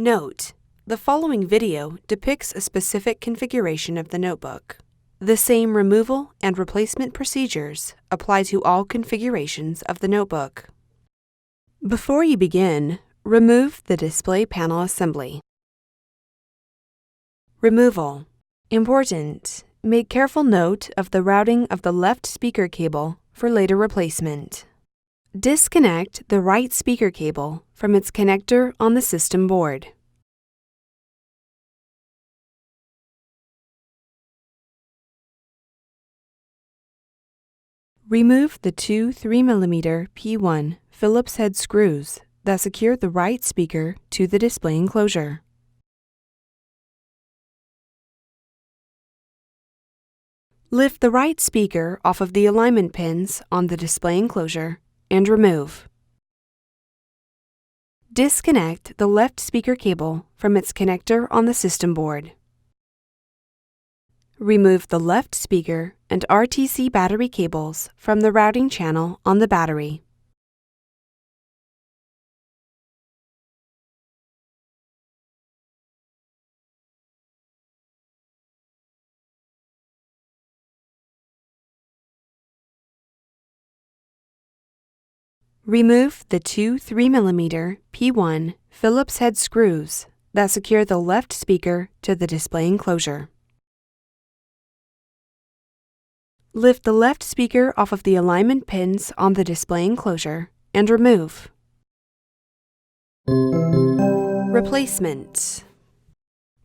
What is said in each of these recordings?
Note: the following video depicts a specific configuration of the notebook. The same removal and replacement procedures apply to all configurations of the notebook. Before you begin, remove the display panel assembly. Removal. Important: make careful note of the routing of the left speaker cable for later replacement. Disconnect the right speaker cable from its connector on the system board. Remove the two 3mm P1 Phillips head screws that secure the right speaker to the display enclosure. Lift the right speaker off of the alignment pins on the display enclosure and remove. Disconnect the left speaker cable from its connector on the system board. Remove the left speaker and RTC battery cables from the routing channel on the battery. Remove the two 3mm P1 Phillips head screws that secure the left speaker to the display enclosure. Lift the left speaker off of the alignment pins on the display enclosure and remove. Replacement.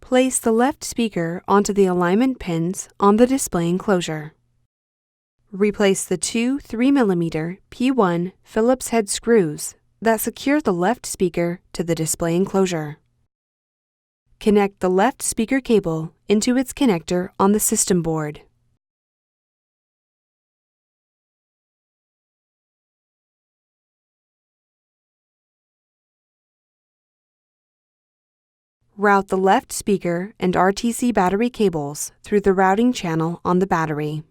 Place the left speaker onto the alignment pins on the display enclosure. Replace the two 3mm P1 Phillips head screws that secure the left speaker to the display enclosure. Connect the left speaker cable into its connector on the system board. Route the left speaker and RTC battery cables through the routing channel on the battery.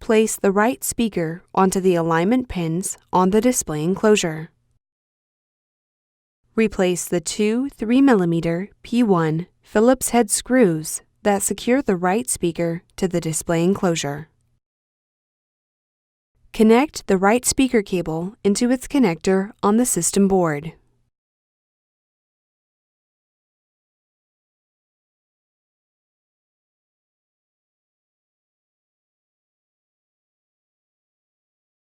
Place the right speaker onto the alignment pins on the display enclosure. Replace the two 3mm P1 Phillips head screws that secure the right speaker to the display enclosure. Connect the right speaker cable into its connector on the system board.